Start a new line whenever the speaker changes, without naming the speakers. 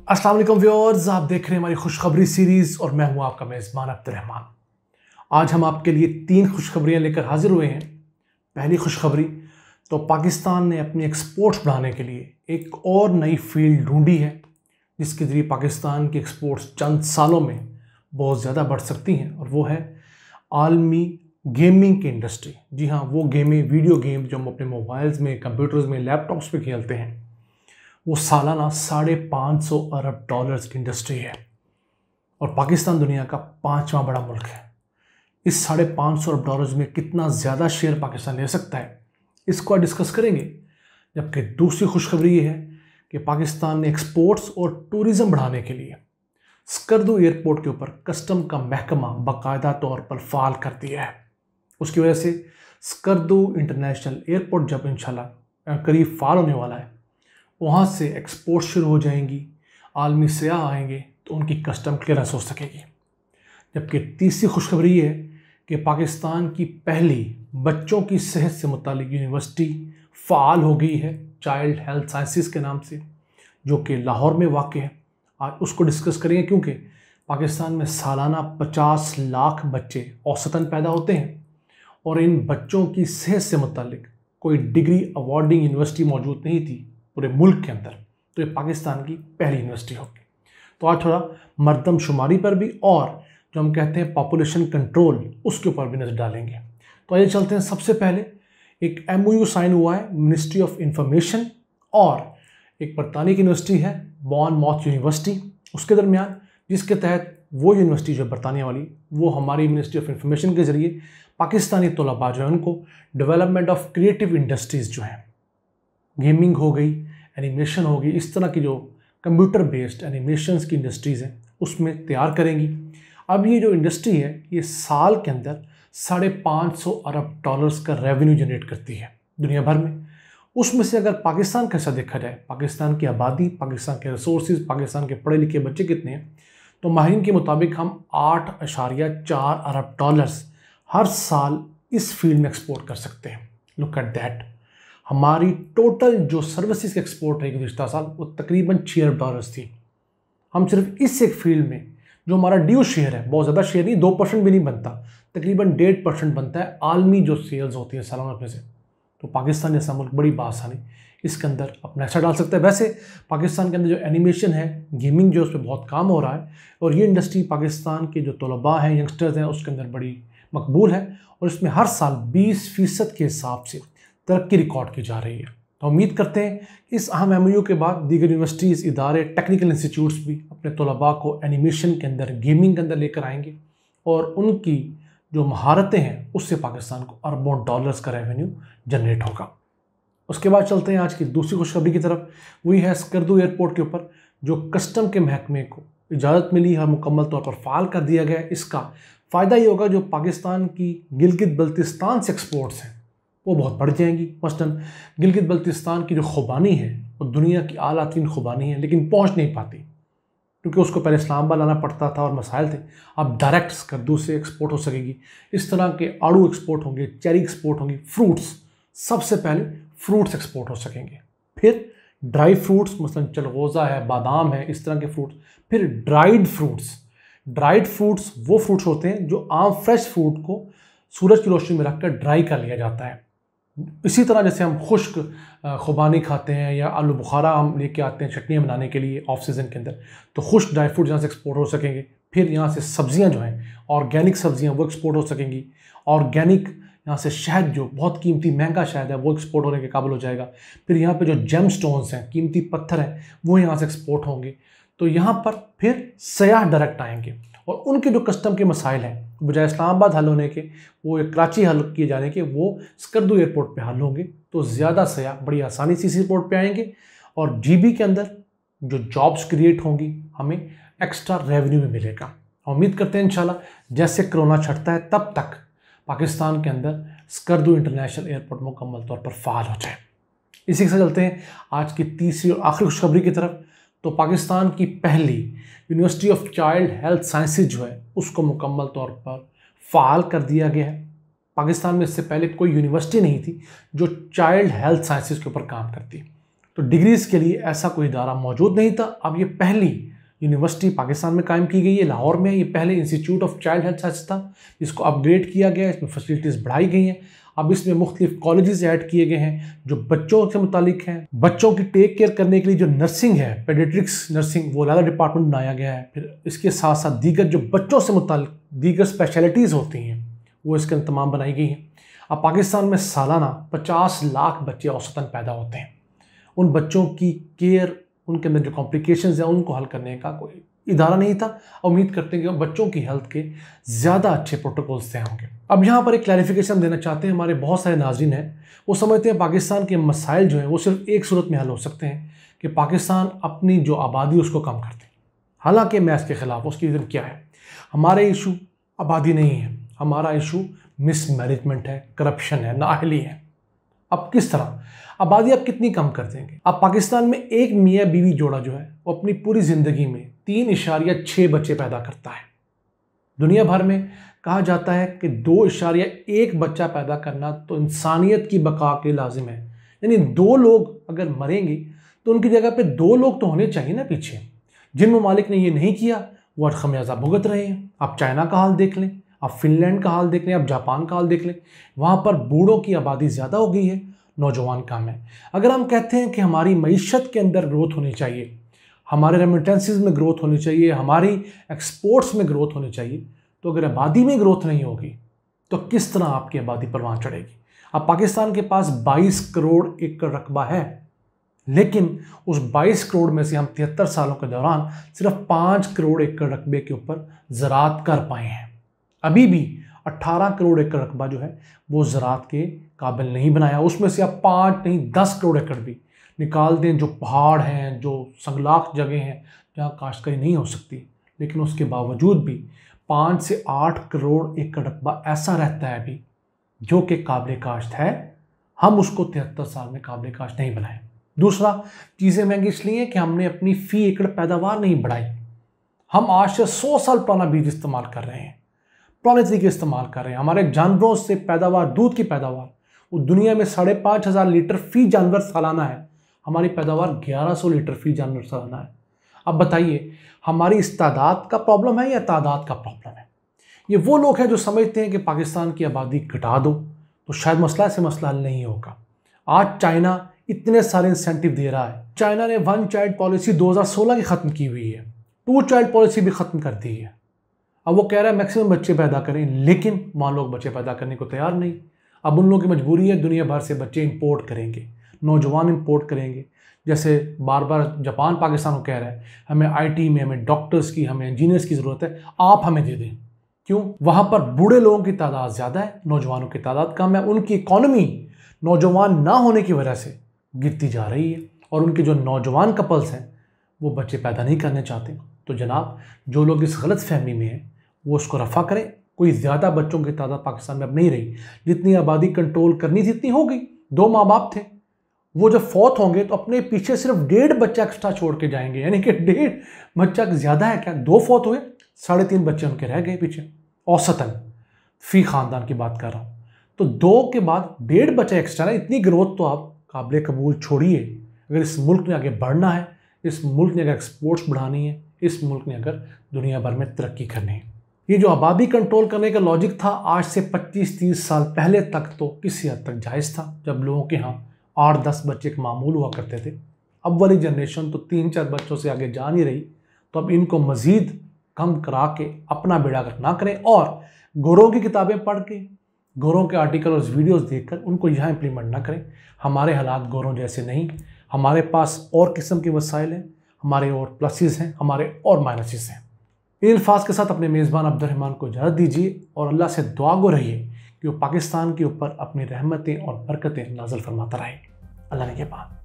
अस्सलाम वालेकुम व्यूअर्स, आप देख रहे हैं हमारी खुशखबरी सीरीज़ और मैं हूं आपका मेज़बान अब्दुर्रहमान। आज हम आपके लिए 3 खुशखबरियां लेकर हाजिर हुए हैं। पहली खुशखबरी तो पाकिस्तान ने अपनी एक्सपोर्ट्स बढ़ाने के लिए एक और नई फील्ड ढूंढी है जिसके ज़रिए पाकिस्तान की एक्सपोर्ट्स चंद सालों में बहुत ज़्यादा बढ़ सकती हैं, और वो है आलमी गेमिंग की इंडस्ट्री। जी हाँ, वो गेमें, वीडियो गेम जो हम अपने मोबाइल्स में, कंप्यूटर्स में, लैपटॉप्स पे खेलते हैं, वो सालाना $550 अरब की इंडस्ट्री है और पाकिस्तान दुनिया का 5वां बड़ा मुल्क है। इस $550 अरब में कितना ज़्यादा शेयर पाकिस्तान ले सकता है, इसको आज डिस्कस करेंगे। जबकि दूसरी खुशखबरी ये है कि पाकिस्तान ने एक्सपोर्ट्स और टूरिज़्म बढ़ाने के लिए स्कर्दू एयरपोर्ट के ऊपर कस्टम का महकमा बाकायदा तौर पर फ़ाल कर दिया है। उसकी वजह से स्कर्दू इंटरनेशनल एयरपोर्ट जब इंशाल्लाह करीब फ़ाल होने वाला है, वहाँ से एक्सपोर्ट शुरू हो जाएंगी, आलमी सयाह आएंगे तो उनकी कस्टम क्लियरेंस हो सकेगी। जबकि तीसरी खुशखबरी है कि पाकिस्तान की पहली बच्चों की सेहत से मुतालिक यूनिवर्सिटी फ़ाल हो गई है, चाइल्ड हेल्थ साइंसेस के नाम से, जो कि लाहौर में वाक़ है। आज उसको डिस्कस करेंगे क्योंकि पाकिस्तान में सालाना 50 लाख बच्चे औसतन पैदा होते हैं और इन बच्चों की सेहत से मुतालिक कोई डिग्री अवार्डिंग यूनिवर्सिटी मौजूद नहीं थी पूरे मुल्क के अंदर, तो ये पाकिस्तान की पहली यूनिवर्सिटी होगी। तो आज थोड़ा मरदमशुमारी पर भी और जो हम कहते हैं पॉपुलेशन कंट्रोल, उसके ऊपर भी नज़र डालेंगे। तो आइए चलते हैं। सबसे पहले एक MOU साइन हुआ है मिनिस्ट्री ऑफ इंफॉर्मेशन और एक बरतानी की यूनिवर्सिटी है बॉर्नमाउथ यूनिवर्सिटी, उसके दरमियान, जिसके तहत वो यूनिवर्सिटी जो बरतानिया वाली, वो हमारी मिनिस्ट्री ऑफ इंफॉर्मेशन के ज़रिए पाकिस्तानी तलबा जो है उनको डेवलपमेंट ऑफ क्रिएटिव इंडस्ट्रीज़ जो हैं, गेमिंग हो गई, एनिमेशन हो गई, इस तरह की जो कंप्यूटर बेस्ड एनिमेशंस की इंडस्ट्रीज़ हैं, उसमें तैयार करेंगी। अब ये जो इंडस्ट्री है, ये साल के अंदर $550 अरब का रेवेन्यू जनरेट करती है दुनिया भर में। उसमें से अगर पाकिस्तान का हिस्सा देखा जाए, पाकिस्तान की आबादी, पाकिस्तान के रिसोर्सेज, पाकिस्तान के पढ़े लिखे बच्चे कितने हैं, तो माहिरीन के मुताबिक हम $8.4 अरब हर साल इस फील्ड में एक्सपोर्ट कर सकते हैं। Look at that. हमारी टोटल जो सर्विसेज की एक्सपोर्ट रही गुज़िश्ता साल, वो तकरीबन $6 अरब थी। हम सिर्फ इस एक फील्ड में जो हमारा ड्यू शेयर है, बहुत ज़्यादा शेयर नहीं, 2% भी नहीं बनता, तकरीबन 1.5% बनता है आलमी जो सेल्स होती है सालाना में से। तो पाकिस्तान जैसा मुल्क बड़ी बासानी इसके अंदर अपना हिस्सा डाल सकता है। वैसे पाकिस्तान के अंदर जो एनिमेशन है, गेमिंग जो, उस पर बहुत काम हो रहा है और ये इंडस्ट्री पाकिस्तान के जो तलबा हैं, यंगस्टर्स हैं, उसके अंदर बड़ी मकबूल है और इसमें हर साल 20% के हिसाब से तरक्की रिकॉर्ड की जा रही है। तो उम्मीद करते हैं कि इस अहम MOU के बाद दीगर यूनिवर्सिटीज़, इदारे, टेक्निकल इंस्टीट्यूट्स भी अपने तलबा को एनिमेशन के अंदर, गेमिंग के अंदर लेकर आएंगे और उनकी जो महारतें हैं उससे पाकिस्तान को अरबों डॉलर्स का रेवेन्यू जनरेट होगा। उसके बाद चलते हैं आज की दूसरी खुशखबरी की तरफ। वही है स्कर्दू एयरपोर्ट के ऊपर जो कस्टम के महकमे को इजाज़त मिली है, मुकम्मल तौर पर फ़ाल कर दिया गया है। इसका फ़ायदा ये होगा जो पाकिस्तान की गिलगित बल्तिस्तान से एक्सपोर्ट्स हैं वो बहुत बढ़ जाएंगी। मसलन गिलगित बल्तिस्तान की जो खुबानी है वो दुनिया की आला तरीन खुबानी है, लेकिन पहुंच नहीं पाती क्योंकि उसको पहले इस्लामाबाद लाना पड़ता था और मसाइल थे। अब डायरेक्ट स्कर्दू से एक्सपोर्ट हो सकेगी। इस तरह के आड़ू एक्सपोर्ट होंगे, चेरी एक्सपोर्ट होंगी, फ्रूट्स, सबसे पहले फ्रूट्स एक्सपोर्ट हो सकेंगे, फिर ड्राई फ्रूट्स, मसलन चलगोज़ा है, बादाम है, इस तरह के फ्रूट्स, फिर ड्राइड फ्रूट्स। ड्राइड फ्रूट्स वो फ्रूट्स होते हैं जो आम फ्रेश फ्रूट को सूरज की रोशनी में रखकर ड्राई कर लिया जाता है। इसी तरह जैसे हम खुश्क खुबानी खाते हैं या आलू बुखारा हम लेके आते हैं चटनियाँ बनाने के लिए ऑफ सीज़न के अंदर, तो खुश्क ड्राई फ्रूट यहाँ से एक्सपोर्ट हो सकेंगे। फिर यहाँ से सब्जियाँ जो हैं, ऑर्गेनिक सब्जियाँ, वो एक्सपोर्ट हो सकेंगी। ऑर्गेनिक यहाँ से शहद, जो बहुत कीमती महंगा शहद है, वो एक्सपोर्ट होने के काबिल हो जाएगा। फिर यहाँ पे जो जेम स्टोन्स हैं, कीमती पत्थर हैं, वो यहाँ से एक्सपोर्ट होंगे। तो यहाँ पर फिर सयाह डायरेक्ट आएंगे और उनके जो कस्टम के मसाइल हैं, बजाय इस्लामाबाद हल होने के, वो कराची हल किए जाने के, वो स्कर्दू एयरपोर्ट पे हल होंगे। तो ज़्यादा सयाह बड़ी आसानी से इस एयरपोर्ट पे आएंगे और GB के अंदर जो जॉब्स क्रिएट होंगी, हमें एक्स्ट्रा रेवेन्यू भी मिलेगा। उम्मीद करते हैं इंशाल्लाह जैसे कोरोना छटता है तब तक पाकिस्तान के अंदर स्कर्दू इंटरनेशनल एयरपोर्ट मुकम्मल तौर पर फ़ाल हो जाए। इसी के साथ चलते हैं आज की तीसरी और आखिरी खुशखबरी की तरफ। तो पाकिस्तान की पहली university of child health sciences जो है उसको मुकम्मल तौर पर फ़ाल कर दिया गया है। पाकिस्तान में इससे पहले कोई यूनिवर्सिटी नहीं थी जो चाइल्ड हेल्थ साइंसेज के ऊपर काम करती। तो डिग्रीज़ के लिए ऐसा कोई इदारा मौजूद नहीं था। अब ये पहली यूनिवर्सिटी पाकिस्तान में कायम की गई है, लाहौर में। ये पहले institute of child health science था, जिसको अपग्रेड किया गया है, इसमें फैसिलिटीज़ बढ़ाई गई हैं। अब इसमें मुख्तलिफ कॉलेजेस ऐड किए गए हैं जो बच्चों से मुतालिक हैं। बच्चों की टेक केयर करने के लिए जो नर्सिंग है, पेडियाट्रिक्स नर्सिंग, वो अलग डिपार्टमेंट बनाया गया है। फिर इसके साथ साथ दीगर जो बच्चों से मुतालिक दीगर स्पेशलिटीज़ होती हैं वो इसके तमाम बनाई गई हैं। अब पाकिस्तान में सालाना 50 लाख बच्चे औसतन पैदा होते हैं। उन बच्चों की केयर, उनके अंदर जो कॉम्प्लिकेशंस हैं उनको हल करने का कोई इदारा नहीं था। उम्मीद करते हैं कि बच्चों की हेल्थ के ज़्यादा अच्छे प्रोटोकॉल्स तय होंगे। अब यहाँ पर एक क्लैरिफिकेशन देना चाहते हैं। हमारे बहुत सारे नाज़रीन हैं, वो समझते हैं पाकिस्तान के मसाइल जो हैं वो सिर्फ एक सूरत में हल हो सकते हैं कि पाकिस्तान अपनी जो आबादी उसको कम कर दे। हालांकि मैं इसके ख़िलाफ़, उसकी रीज़न क्या है? हमारे इशू आबादी नहीं है, हमारा इशू मिसमैनेजमेंट है, करप्शन है, नाअहली है। अब किस तरह आबादी आप कितनी कम कर देंगे? अब पाकिस्तान में एक मियाँ बीवी जोड़ा जो है वो अपनी पूरी ज़िंदगी में 3.6 बच्चे पैदा करता है। दुनिया भर में कहा जाता है कि 2.1 बच्चा पैदा करना तो इंसानियत की बका के लाजिम है। यानी 2 लोग अगर मरेंगे तो उनकी जगह पे 2 लोग तो होने चाहिए ना पीछे। जिन ममालिक ने ये नहीं किया वो आज खमियाजा भुगत रहे हैं। आप चाइना का हाल देख लें, आप फिनलैंड का हाल देख लें, आप जापान का हाल देख लें। वहाँ पर बूढ़ों की आबादी ज़्यादा हो गई है, नौजवान कम है। अगर हम कहते हैं कि हमारी मईशत के अंदर ग्रोथ होनी चाहिए, हमारे रेमिटेंसेस में ग्रोथ होनी चाहिए, हमारी एक्सपोर्ट्स में ग्रोथ होनी चाहिए, तो अगर आबादी में ग्रोथ नहीं होगी तो किस तरह आपकी आबादी परवान चढ़ेगी? अब पाकिस्तान के पास 22 करोड़ एकड़ रकबा है, लेकिन उस 22 करोड़ में से हम 73 सालों के दौरान सिर्फ 5 करोड़ एकड़ रकबे के ऊपर ज़राअत कर पाए हैं। अभी भी 18 करोड़ एकड़ रकबा जो है वो ज़राअत के काबिल नहीं बनाया। उसमें से आप 5 नहीं 10 करोड़ एकड़ भी निकाल दें, जो पहाड़ हैं, जो संगलाख जगह हैं जहाँ काश्तकारी नहीं हो सकती, लेकिन उसके बावजूद भी 5 से 8 करोड़ एकड़ रकबा ऐसा रहता है अभी जो कि काबिल काश्त है। हम उसको 73 साल में काबिल काश्त नहीं बनाए। दूसरा, चीज़ें महंगी इसलिए कि हमने अपनी फ़ी एकड़ पैदावार नहीं बढ़ाई। हम आज से 100 साल पुराना बीज इस्तेमाल कर रहे हैं, पुराने तरीके इस्तेमाल कर रहे हैं। हमारे जानवरों से पैदावार, दूध की पैदावार, वो दुनिया में 5,500 लीटर फ़ी जानवर सालाना है। हमारी पैदावार 1100 लीटर फ़ी जानवर सालाना है। अब बताइए, हमारी इस तादाद का प्रॉब्लम है या तादाद का प्रॉब्लम है? ये वो लोग हैं जो समझते हैं कि पाकिस्तान की आबादी घटा दो तो शायद मसला से मसला हल नहीं होगा। आज चाइना इतने सारे इंसेंटिव दे रहा है। चाइना ने 1 चाइल्ड पॉलिसी 2016 की ख़त्म की हुई है, 2 चाइल्ड पॉलिसी भी ख़त्म कर दी है। अब वो कह रहा है मैक्सिमम बच्चे पैदा करें, लेकिन वहाँ लोग बच्चे पैदा करने को तैयार नहीं। अब उन लोगों की मजबूरी है, दुनिया भर से बच्चे इंपोर्ट करेंगे, नौजवान इंपोर्ट करेंगे। जैसे बार बार जापान पाकिस्तान को कह रहा है हमें आईटी में, हमें डॉक्टर्स की, हमें इंजीनियर्स की ज़रूरत है, आप हमें दे दें। क्यों? वहाँ पर बूढ़े लोगों की तादाद ज़्यादा है, नौजवानों की तादाद कम है। उनकी इकॉनमी नौजवान ना होने की वजह से गिरती जा रही है, और उनके जो नौजवान कपल्स हैं वो बच्चे पैदा नहीं करने चाहते। तो जनाब, जो लोग इस गलत फहमी में हैं वो उसको रफ़ा करें। कोई ज़्यादा बच्चों की तादाद पाकिस्तान में अब नहीं रही। जितनी आबादी कंट्रोल करनी थी इतनी हो गई। 2 माँ बाप थे, वो जब फौत होंगे तो अपने पीछे सिर्फ 1.5 बच्चा एक्स्ट्रा छोड़ के जाएंगे। यानी कि 1.5 बच्चा ज़्यादा है क्या? 2 फौत हुए, 3.5 बच्चे उनके रह गए पीछे, औसतन फ़ी ख़ानदान की बात कर रहा हूँ। तो 2 के बाद 1.5 बच्चा एक्स्ट्रा है। इतनी ग्रोथ तो आप काबिल कबूल छोड़िए। अगर इस मुल्क ने आगे बढ़ना है, इस मुल्क ने अगर एक्सपोर्ट्स बढ़ानी है, इस मुल्क ने अगर दुनिया भर में तरक्की करनी है। ये जो आबादी कंट्रोल करने का लॉजिक था आज से 25-30 साल पहले तक तो किसी हद तक जायज़ था, जब लोगों के यहाँ 8-10 बच्चे एक मामूल हुआ करते थे। अब वाली जनरेशन तो 3-4 बच्चों से आगे जा नहीं रही। तो अब इनको मज़ीद कम करा के अपना बेड़ा गर्क ना करें, और गोरों की किताबें पढ़ के, गोरों के आर्टिकल और वीडियोस देखकर उनको यहाँ इम्प्लीमेंट ना करें। हमारे हालात गोरों जैसे नहीं, हमारे पास और किस्म के वसाइल हैं, हमारे और प्लसेस हैं, हमारे और माइनसेस हैं। इन अल्फाज के साथ अपने मेज़बान अब्दुर्रहमान को इजाज़त दीजिए और अल्लाह से दुआ गो रहिए कि वो पाकिस्तान के ऊपर अपनी रहमतें और बरकतें नाज़िल फरमाता रहे। अल्लाह ने के बाद।